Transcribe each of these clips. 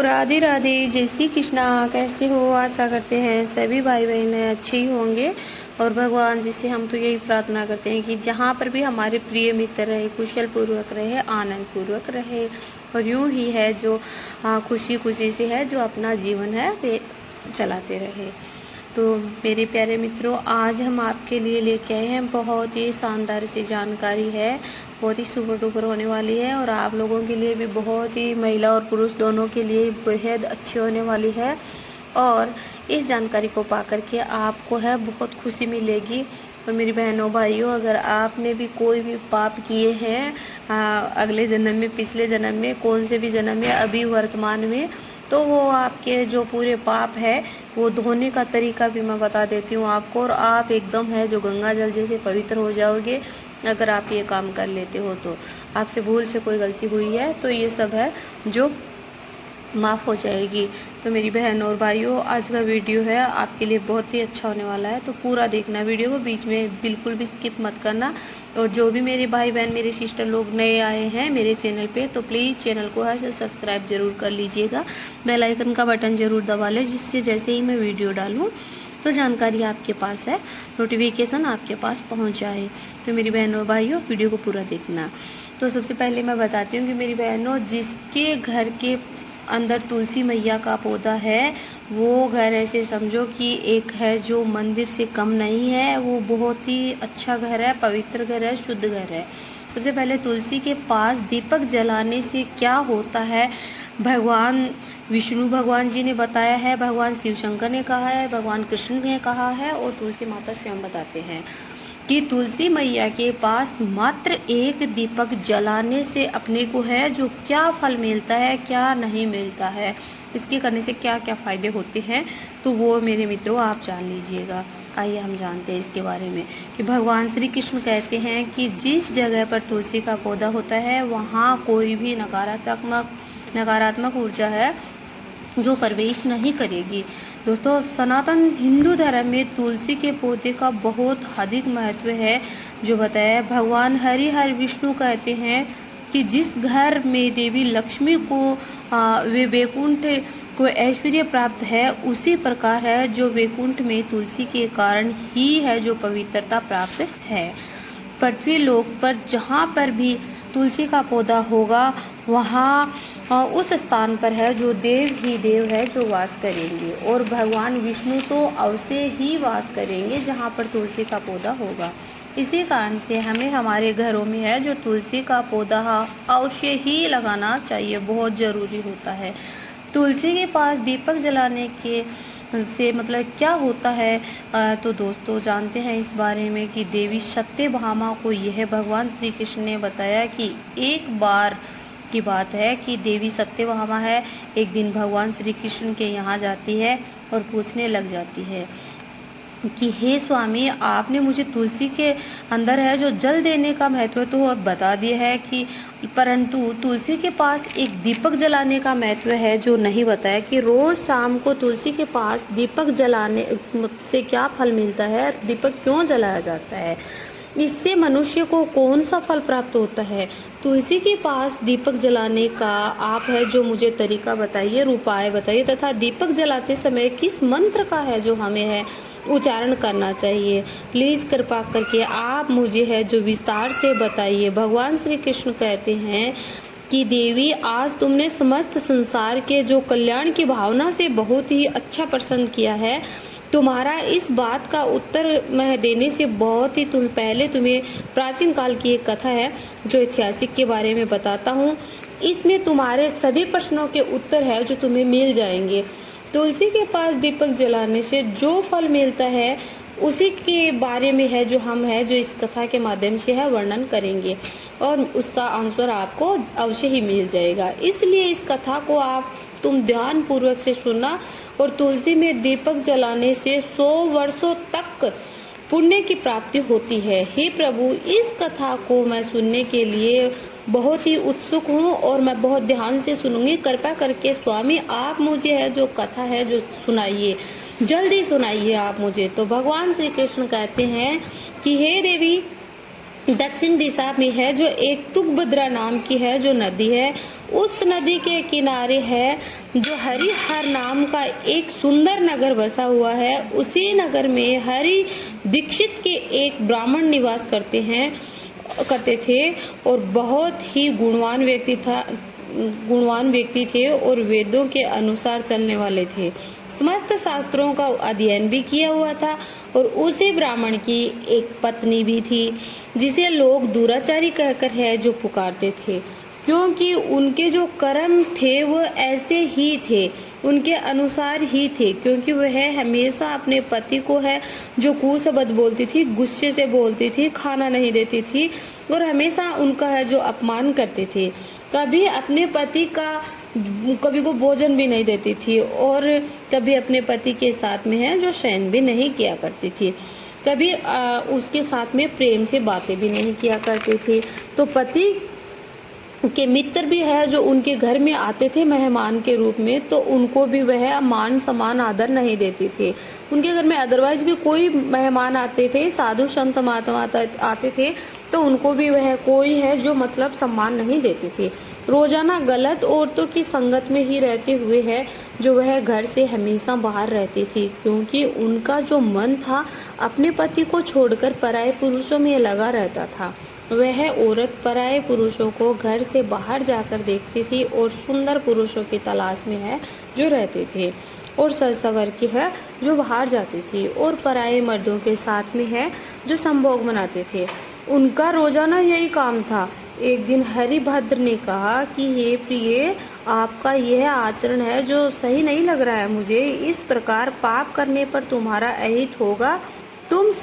राधे राधे, जय श्री कृष्णा। कैसे हो? आशा करते हैं सभी भाई बहन अच्छे ही होंगे। और भगवान जी से हम तो यही प्रार्थना करते हैं कि जहाँ पर भी हमारे प्रिय मित्र रहे, कुशल पूर्वक रहे, आनंद पूर्वक रहे। और यूँ ही है जो खुशी खुशी से है, जो अपना जीवन है वे चलाते रहे। तो मेरे प्यारे मित्रों, आज हम आपके लिए लेके आए हैं बहुत ही शानदार सी जानकारी है, बहुत ही सुपर डुपर होने वाली है। और आप लोगों के लिए भी बहुत ही, महिला और पुरुष दोनों के लिए बेहद अच्छी होने वाली है। और इस जानकारी को पा करके आपको है बहुत खुशी मिलेगी। और मेरी बहनों भाइयों, अगर आपने भी कोई भी पाप किए हैं अगले जन्म में, पिछले जन्म में, कौन से भी जन्म में, अभी वर्तमान में, तो वो आपके जो पूरे पाप है वो धोने का तरीका भी मैं बता देती हूँ आपको। और आप एकदम है जो गंगा जल जैसे पवित्र हो जाओगे अगर आप ये काम कर लेते हो। तो आपसे भूल से कोई गलती हुई है तो ये सब है जो माफ़ हो जाएगी। तो मेरी बहन और भाइयों, आज का वीडियो है आपके लिए बहुत ही अच्छा होने वाला है। तो पूरा देखना वीडियो को, बीच में बिल्कुल भी स्किप मत करना। और जो भी मेरे भाई बहन, मेरे सिस्टर लोग नए आए हैं मेरे चैनल पे, तो प्लीज़ चैनल को है सब्सक्राइब जरूर कर लीजिएगा। बेल आइकन का बटन ज़रूर दबा लें, जिससे जैसे ही मैं वीडियो डालूँ तो जानकारी आपके पास है, नोटिफिकेशन आपके पास पहुंच जाए। तो मेरी बहनों भाइयों, वीडियो को पूरा देखना। तो सबसे पहले मैं बताती हूँ कि मेरी बहनों, जिसके घर के अंदर तुलसी मैया का पौधा है, वो घर ऐसे समझो कि एक है जो मंदिर से कम नहीं है। वो बहुत ही अच्छा घर है, पवित्र घर है, शुद्ध घर है। सबसे पहले तुलसी के पास दीपक जलाने से क्या होता है, भगवान विष्णु भगवान जी ने बताया है, भगवान शिव शंकर ने कहा है, भगवान कृष्ण ने कहा है, और तुलसी माता स्वयं बताते हैं कि तुलसी मैया के पास मात्र एक दीपक जलाने से अपने को है जो क्या फल मिलता है, क्या नहीं मिलता है, इसके करने से क्या क्या फ़ायदे होते हैं, तो वो मेरे मित्रों आप जान लीजिएगा। आइए हम जानते हैं इसके बारे में। कि भगवान श्री कृष्ण कहते हैं कि जिस जगह पर तुलसी का पौधा होता है वहाँ कोई भी नकारात्मक ऊर्जा है जो प्रवेश नहीं करेगी। दोस्तों, सनातन हिंदू धर्म में तुलसी के पौधे का बहुत अधिक महत्व है, जो बताया भगवान हरि विष्णु कहते हैं कि जिस घर में देवी लक्ष्मी को वे वैकुंठ को ऐश्वर्य प्राप्त है, उसी प्रकार है जो वैकुंठ में तुलसी के कारण ही है जो पवित्रता प्राप्त है। पृथ्वी लोक पर जहाँ पर भी तुलसी का पौधा होगा वहाँ उस स्थान पर है जो देव ही देव है जो वास करेंगे। और भगवान विष्णु तो अवश्य ही वास करेंगे जहाँ पर तुलसी का पौधा होगा। इसी कारण से हमें हमारे घरों में है जो तुलसी का पौधा अवश्य ही लगाना चाहिए, बहुत ज़रूरी होता है। तुलसी के पास दीपक जलाने के से मतलब क्या होता है, तो दोस्तों जानते हैं इस बारे में कि देवी सत्यभामा को यह भगवान श्री कृष्ण ने बताया कि एक बार की बात है कि देवी सत्यभामा है, एक दिन भगवान श्री कृष्ण के यहाँ जाती है और पूछने लग जाती है कि हे स्वामी, आपने मुझे तुलसी के अंदर है जो जल देने का महत्व तो अब बता दिया है कि, परंतु तुलसी के पास एक दीपक जलाने का महत्व है जो नहीं बताया कि रोज़ शाम को तुलसी के पास दीपक जलाने से क्या फल मिलता है, दीपक क्यों जलाया जाता है, इससे मनुष्य को कौन सा फल प्राप्त होता है। तुलसी के पास दीपक जलाने का आप है जो मुझे तरीका बताइए, उपाय बताइए, तथा दीपक जलाते समय किस मंत्र का है जो हमें है उच्चारण करना चाहिए। प्लीज़ कृपा करके आप मुझे है जो विस्तार से बताइए। भगवान श्री कृष्ण कहते हैं कि देवी, आज तुमने समस्त संसार के जो कल्याण की भावना से बहुत ही अच्छा प्रसन्न किया है। तुम्हारा इस बात का उत्तर मैं देने से बहुत ही पहले तुम्हें प्राचीन काल की एक कथा है जो ऐतिहासिक के बारे में बताता हूँ। इसमें तुम्हारे सभी प्रश्नों के उत्तर है जो तुम्हें मिल जाएंगे। तुलसी के पास दीपक जलाने से जो फल मिलता है उसी के बारे में है जो हम है जो इस कथा के माध्यम से है वर्णन करेंगे, और उसका आंसर आपको अवश्य ही मिल जाएगा। इसलिए इस कथा को तुम ध्यान पूर्वक से सुनना। और तुलसी में दीपक जलाने से 100 वर्षों तक पुण्य की प्राप्ति होती है। हे प्रभु, इस कथा को मैं सुनने के लिए बहुत ही उत्सुक हूँ और मैं बहुत ध्यान से सुनूंगी। कृपया करके स्वामी आप मुझे है जो कथा है जो सुनाइए, जल्दी सुनाइए आप मुझे। तो भगवान श्री कृष्ण कहते हैं कि हे देवी, दक्षिण दिशा में है जो एक तुंगभद्रा नाम की है जो नदी है। उस नदी के किनारे है जो हरिहर नाम का एक सुंदर नगर बसा हुआ है। उसी नगर में हरि दीक्षित के एक ब्राह्मण निवास करते थे और बहुत ही गुणवान व्यक्ति थे और वेदों के अनुसार चलने वाले थे। समस्त शास्त्रों का अध्ययन भी किया हुआ था और उसी ब्राह्मण की एक पत्नी भी थी जिसे लोग दुराचारी कहकर है जो पुकारते थे, क्योंकि उनके जो कर्म थे वो ऐसे ही थे, उनके अनुसार ही थे। क्योंकि वह हमेशा अपने पति को है जो कुशब्द बोलती थी, गुस्से से बोलती थी, खाना नहीं देती थी और हमेशा उनका है जो अपमान करते थे। कभी अपने पति का कभी को भोजन भी नहीं देती थी और कभी अपने पति के साथ में है जो शयन भी नहीं किया करती थी। कभी उसके साथ में प्रेम से बातें भी नहीं किया करती थी। तो पति के मित्र भी है जो उनके घर में आते थे मेहमान के रूप में, तो उनको भी वह मान सम्मान आदर नहीं देती थी। उनके घर में अदरवाइज भी कोई मेहमान आते थे, साधु संत महात्मा आते थे, तो उनको भी वह कोई है जो मतलब सम्मान नहीं देती थी। रोजाना गलत औरतों की संगत में ही रहते हुए है जो वह घर से हमेशा बाहर रहती थी, क्योंकि उनका जो मन था अपने पति को छोड़कर पराये पुरुषों में लगा रहता था। वह औरत पराये पुरुषों को घर से बाहर जाकर देखती थी और सुंदर पुरुषों की तलाश में है जो रहते थे और सज-सवर की है जो बाहर जाती थी और पराये मर्दों के साथ में है जो संभोग मनाते थे। उनका रोजाना यही काम था। एक दिन हरिभद्र ने कहा कि हे प्रिय, आपका यह आचरण है जो सही नहीं लग रहा है मुझे। इस प्रकार पाप करने पर तुम्हारा अहित होगा। तुम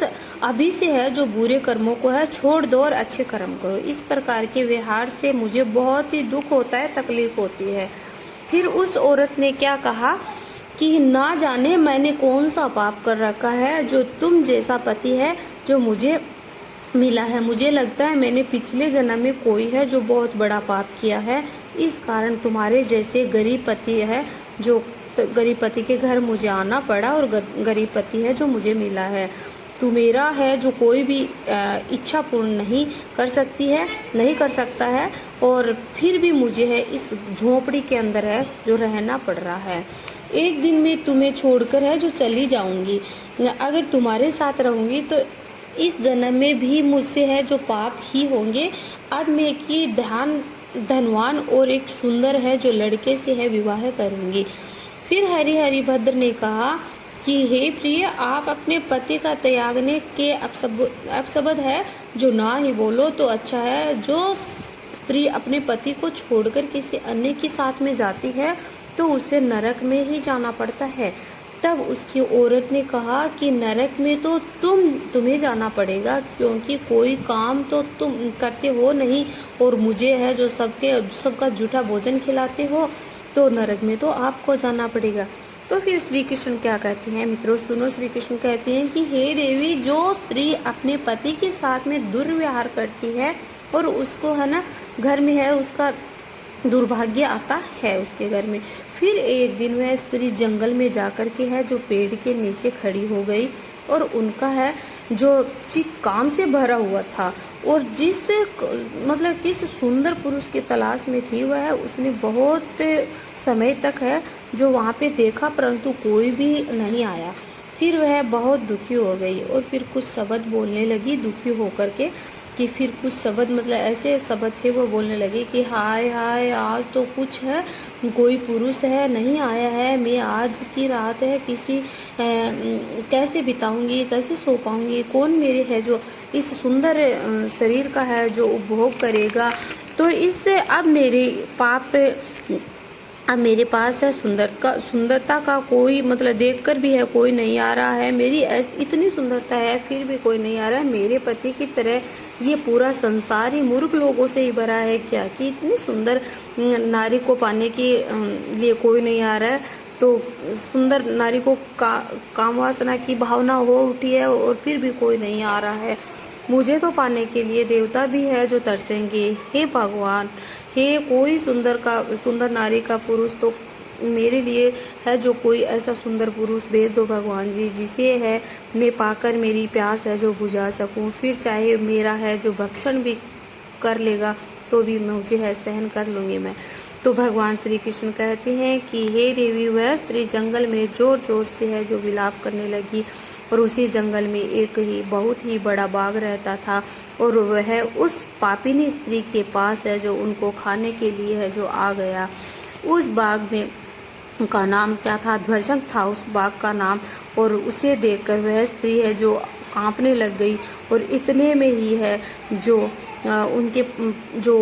अभी से है जो बुरे कर्मों को है छोड़ दो और अच्छे कर्म करो। इस प्रकार के व्यवहार से मुझे बहुत ही दुख होता है, तकलीफ होती है। फिर उस औरत ने क्या कहा कि ना जाने मैंने कौन सा पाप कर रखा है जो तुम जैसा पति है जो मुझे मिला है। मुझे लगता है मैंने पिछले जन्म में कोई है जो बहुत बड़ा पाप किया है, इस कारण तुम्हारे जैसे गरीब पति है जो गरीब पति के घर मुझे आना पड़ा और गरीब पति है जो मुझे मिला है। तू मेरा है जो कोई भी इच्छा पूर्ण नहीं कर सकता है और फिर भी मुझे है इस झोपड़ी के अंदर है जो रहना पड़ रहा है। एक दिन मैं तुम्हें छोड़कर है जो चली जाऊंगी। अगर तुम्हारे साथ रहूंगी तो इस जन्म में भी मुझसे है जो पाप ही होंगे। अब मैं की धनवान और एक सुंदर है जो लड़के से है विवाह करूंगी। फिर हरिभद्र ने कहा कि हे प्रिय, आप अपने पति का त्यागने के अपशब्द है जो ना ही बोलो तो अच्छा है। जो स्त्री अपने पति को छोड़कर किसी अन्य के साथ में जाती है तो उसे नरक में ही जाना पड़ता है। तब उसकी औरत ने कहा कि नरक में तो तुम्हें जाना पड़ेगा, क्योंकि कोई काम तो तुम करते हो नहीं और मुझे है जो सबका झूठा भोजन खिलाते हो, तो नरक में तो आपको जाना पड़ेगा। तो फिर श्री कृष्ण क्या कहते हैं मित्रों, सुनो। श्री कृष्ण कहते हैं कि हे देवी, जो स्त्री अपने पति के साथ में दुर्व्यवहार करती है और उसको है ना घर में है उसका दुर्भाग्य आता है उसके घर में। फिर एक दिन वह स्त्री जंगल में जाकर के है जो पेड़ के नीचे खड़ी हो गई और उनका है जो चित्त काम से भरा हुआ था और किस सुंदर पुरुष की तलाश में थी वह उसने बहुत समय तक है जो वहाँ पे देखा, परंतु कोई भी नहीं आया। फिर वह बहुत दुखी हो गई और फिर कुछ शब्द बोलने लगी दुखी होकर के कि फिर कुछ शब्द ऐसे शब्द थे वो बोलने लगे कि हाय हाय, आज तो कुछ है कोई पुरुष है नहीं आया है, मैं आज की रात है कैसे बिताऊंगी, कैसे सो पाऊंगी, कौन मेरे है जो इस सुंदर शरीर का है जो उपभोग करेगा। तो इससे अब मेरे पास है सुंदरता का कोई देखकर भी है कोई नहीं आ रहा है। मेरी इतनी सुंदरता है फिर भी कोई नहीं आ रहा है। मेरे पति की तरह ये पूरा संसार ही मूर्ख लोगों से ही भरा है क्या कि इतनी सुंदर नारी को पाने के लिए कोई नहीं आ रहा है। तो सुंदर नारी को काम वासना की भावना हो उठी है और फिर भी कोई नहीं आ रहा है। मुझे तो पाने के लिए देवता भी है जो तरसेंगे। हे भगवान, हे कोई सुंदर नारी का पुरुष तो मेरे लिए है जो कोई ऐसा सुंदर पुरुष भेज दो भगवान जी, जिसे है मैं पाकर मेरी प्यास है जो बुझा सकूं। फिर चाहे मेरा है जो भक्षण भी कर लेगा तो भी मुझे है सहन कर लूँगी मैं। तो भगवान श्री कृष्ण कहते हैं कि हे देवी, वह स्त्री जंगल में ज़ोर ज़ोर से है जो विलाप करने लगी। और उसी जंगल में एक ही बहुत ही बड़ा बाघ रहता था, और वह उस पापिनी स्त्री के पास है जो उनको खाने के लिए है जो आ गया। उस बाघ में का नाम क्या था? ध्वजंग था उस बाघ का नाम। और उसे देखकर वह स्त्री है जो कांपने लग गई, और इतने में ही है जो उनके जो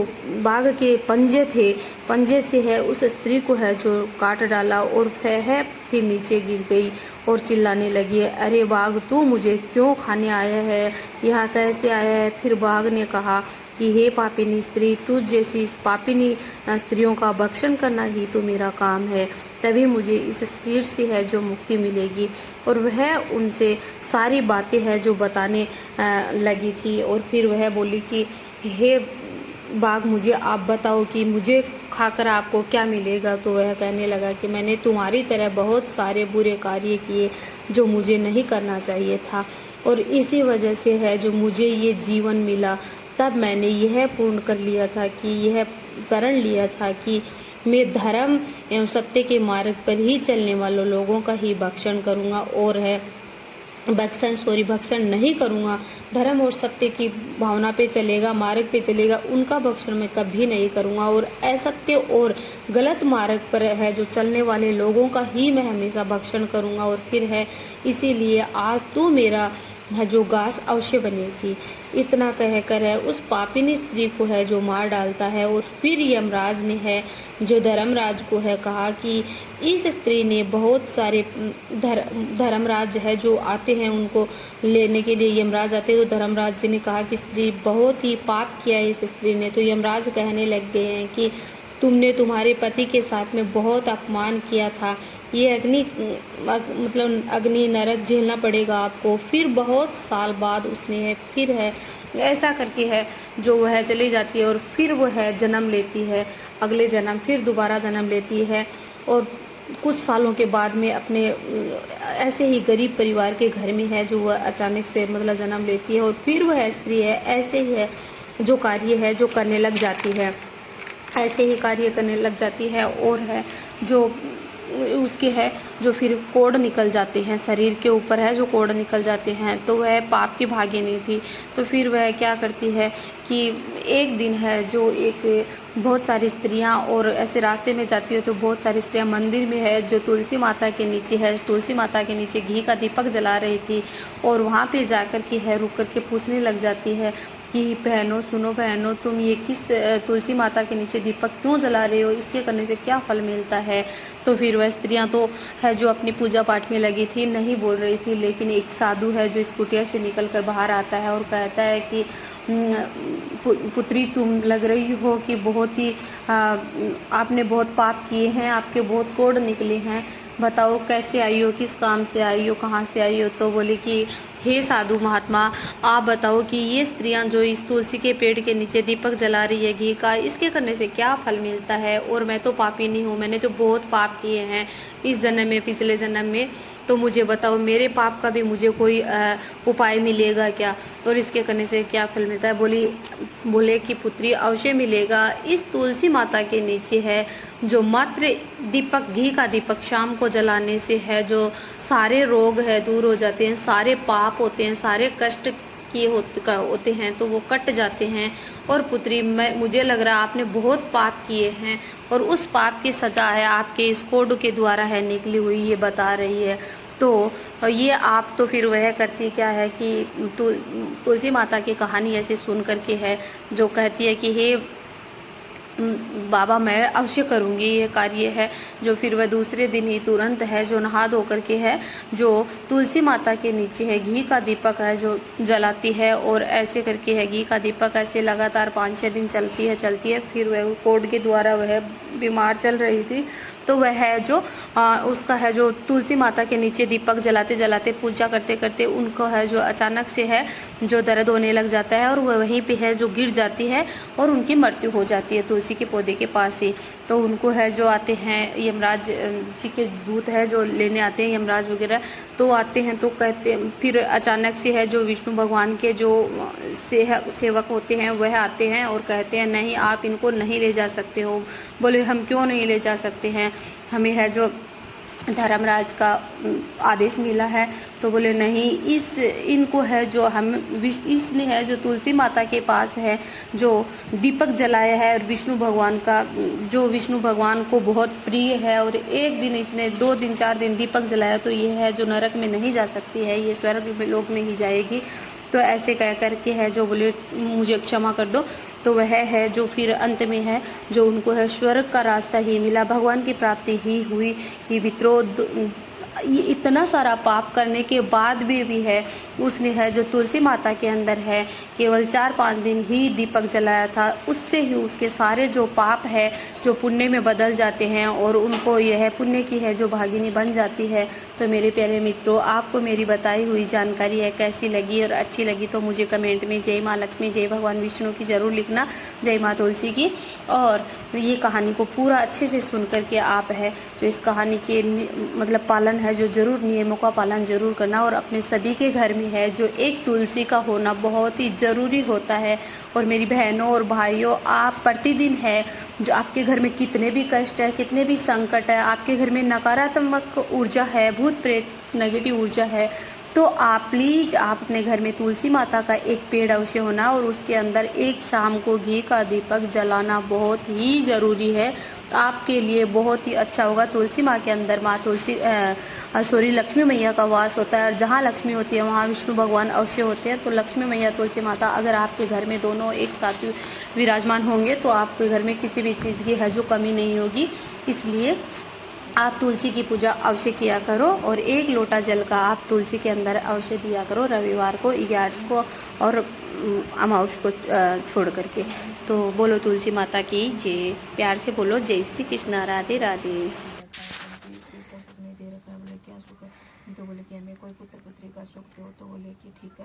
बाघ के पंजे थे, पंजे से है उस स्त्री को है जो काट डाला, और वह फिर नीचे गिर गई और चिल्लाने लगी, अरे बाघ, तू मुझे क्यों खाने आया है? यहाँ कैसे आया है? फिर बाघ ने कहा कि हे पापिनी स्त्री, तुझ जैसी इस पापिनी स्त्रियों का भक्षण करना ही तो मेरा काम है, तभी मुझे इस शरीर से है जो मुक्ति मिलेगी। और वह उनसे सारी बातें है जो बताने लगी थी। और फिर वह बोली कि हे बाघ, मुझे आप बताओ कि मुझे खाकर आपको क्या मिलेगा? तो वह कहने लगा कि मैंने तुम्हारी तरह बहुत सारे बुरे कार्य किए जो मुझे नहीं करना चाहिए था, और इसी वजह से है जो मुझे ये जीवन मिला। तब मैंने यह पूर्ण कर लिया था कि यह प्रण लिया था कि मैं धर्म एवं सत्य के मार्ग पर ही चलने वालों लोगों का ही भक्षण करूँगा, और है भक्षण नहीं करूँगा। धर्म और सत्य की भावना पे चलेगा, मार्ग पे चलेगा, उनका भक्षण मैं कभी नहीं करूँगा। और असत्य और गलत मार्ग पर है जो चलने वाले लोगों का ही मैं हमेशा भक्षण करूँगा। और फिर है इसीलिए आज तो मेरा है जो घास अवश्य बनेगी। इतना कहकर है उस पापिनी स्त्री को है जो मार डालता है। और फिर यमराज ने है जो धर्मराज को है कहा कि इस स्त्री ने बहुत सारे धर्मराज है जो आते हैं उनको लेने के लिए, यमराज आते हैं। तो धर्मराज जी ने कहा कि स्त्री बहुत ही पाप किया है इस स्त्री ने। तो यमराज कहने लग गए हैं कि तुमने तुम्हारे पति के साथ में बहुत अपमान किया था, ये अग्नि नरक झेलना पड़ेगा आपको। फिर बहुत साल बाद उसने है फिर है ऐसा करके है जो वह चली जाती है, और फिर वो है जन्म लेती है, अगले जन्म फिर दोबारा जन्म लेती है। और कुछ सालों के बाद में अपने ऐसे ही गरीब परिवार के घर में है जो वह अचानक से जन्म लेती है, और फिर वह स्त्री है ऐसे ही है जो कार्य है जो करने लग जाती है, ऐसे ही कार्य करने लग जाती है। और है जो उसके है जो फिर कोड़ निकल जाते हैं शरीर के ऊपर है जो कोड़ निकल जाते हैं। तो वह पाप की भागिनी थी। तो फिर वह क्या करती है कि एक दिन है जो एक बहुत सारी स्त्रियां और ऐसे रास्ते में जाती है, तो बहुत सारी स्त्रियां मंदिर में है जो तुलसी माता के नीचे है, तुलसी माता के नीचे घी का दीपक जला रही थी। और वहाँ पे जाकर के है रुक कर के पूछने लग जाती है कि बहनों सुनो, बहनों तुम ये किस तुलसी माता के नीचे दीपक क्यों जला रहे हो, इसके करने से क्या फल मिलता है? तो फिर वह स्त्रियां तो है जो अपनी पूजा पाठ में लगी थी नहीं बोल रही थी, लेकिन एक साधु है जो इस कुटिया से निकल कर बाहर आता है और कहता है कि पुत्री तुम लग रही हो कि बहुत ही आपने बहुत पाप किए हैं, आपके बहुत कोड़ निकले हैं, बताओ कैसे आई हो, किस काम से आई हो, कहाँ से आई हो? तो बोली कि हे साधु महात्मा, आप बताओ कि ये स्त्रियां जो इस तुलसी के पेड़ के नीचे दीपक जला रही है घी का, इसके करने से क्या फल मिलता है? और मैं तो पापी नहीं हूँ, मैंने तो बहुत पाप किए हैं इस जन्म में, पिछले जन्म में, तो मुझे बताओ मेरे पाप का भी मुझे कोई उपाय मिलेगा क्या, और इसके करने से क्या फल मिलता है? बोले कि पुत्री अवश्य मिलेगा। इस तुलसी माता के नीचे है जो मात्र दीपक, घी का दीपक शाम को जलाने से है जो सारे रोग है दूर हो जाते हैं, सारे पाप होते हैं, सारे कष्ट किए होते हैं तो वो कट जाते हैं। और पुत्री मुझे लग रहा है आपने बहुत पाप किए हैं और उस पाप की सज़ा है आपके इस कोड के द्वारा है निकली हुई, ये बता रही है। तो ये आप तो फिर वह करती क्या है कि तुलसी माता की कहानी ऐसे सुन करके है जो कहती है कि हे बाबा मैं अवश्य करूँगी ये कार्य है। जो फिर वह दूसरे दिन ही तुरंत है जो नहा धो करके है जो तुलसी माता के नीचे है घी का दीपक है जो जलाती है, और ऐसे करके है घी का दीपक ऐसे लगातार 5-6 दिन चलती है। फिर वह कोड के द्वारा वह बीमार चल रही थी तो वह है जो उसका है जो तुलसी माता के नीचे दीपक जलाते जलाते पूजा करते करते उनको है जो अचानक से है जो दर्द होने लग जाता है और वह वहीं पे है जो गिर जाती है और उनकी मृत्यु हो जाती है तुलसी के पौधे के पास ही। तो उनको है जो आते हैं यमराज जी के दूत है जो लेने आते हैं, यमराज वगैरह तो आते हैं, तो कहते फिर अचानक से है जो विष्णु भगवान के जो सेवक होते हैं वह आते हैं और कहते हैं नहीं, आप इनको नहीं ले जा सकते हो। बोले हम क्यों नहीं ले जा सकते हैं, हमें है जो धर्मराज का आदेश मिला है। तो बोले नहीं, इनको है जो हम इसने है जो तुलसी माता के पास है जो दीपक जलाया है और विष्णु भगवान का जो विष्णु भगवान को बहुत प्रिय है और एक दिन इसने 2 दिन 4 दिन दीपक जलाया तो ये है जो नरक में नहीं जा सकती है, ये स्वर्ग में लोक में ही जाएगी। तो ऐसे कह करके है जो बोले मुझे क्षमा कर दो। तो वह है जो फिर अंत में है जो उनको है स्वर्ग का रास्ता ही मिला, भगवान की प्राप्ति ही हुई कि वित्रोद ये इतना सारा पाप करने के बाद भी है उसने है जो तुलसी माता के अंदर है केवल 4-5 दिन ही दीपक जलाया था, उससे ही उसके सारे जो पाप है जो पुण्य में बदल जाते हैं और उनको यह पुण्य की है जो भागिनी बन जाती है। तो मेरे प्यारे मित्रों, आपको मेरी बताई हुई जानकारी है कैसी लगी और अच्छी लगी तो मुझे कमेंट में जय माँ लक्ष्मी जय भगवान विष्णु की ज़रूर लिखना, जय माँ तुलसी की। और ये कहानी को पूरा अच्छे से सुन करके आप है जो इस कहानी के मतलब पालन है जो ज़रूर नियमों का पालन ज़रूर करना और अपने सभी के घर में है जो एक तुलसी का होना बहुत ही ज़रूरी होता है। और मेरी बहनों और भाइयों, आप प्रतिदिन है जो आपके घर में कितने भी कष्ट है, कितने भी संकट है, आपके घर में नकारात्मक ऊर्जा है, भूत प्रेत नेगेटिव ऊर्जा है, तो आप प्लीज़ आप अपने घर में तुलसी माता का एक पेड़ अवश्य होना और उसके अंदर एक शाम को घी का दीपक जलाना बहुत ही ज़रूरी है, आपके लिए बहुत ही अच्छा होगा। तुलसी माँ के अंदर माँ तुलसी लक्ष्मी मैया का वास होता है और जहाँ लक्ष्मी होती है वहाँ विष्णु भगवान अवश्य होते हैं। तो लक्ष्मी मैया तुलसी माता अगर आपके घर में दोनों एक साथ विराजमान होंगे तो आपके घर में किसी भी चीज़ की है जो कमी नहीं होगी। इसलिए आप तुलसी की पूजा अवश्य किया करो और 1 लोटा जल का आप तुलसी के अंदर अवश्य दिया करो रविवार को, 11 को और अमावस को छोड़ करके। तो बोलो तुलसी माता की जय, प्यार से बोलो जय श्री कृष्ण, राधे राधे। चीज़ का सुख नहीं दे रखा है, बोले क्या सुख है, तो बोले कि हमें कोई पुत्र पुत्री का सुख दो, तो बोले कि ठीक है।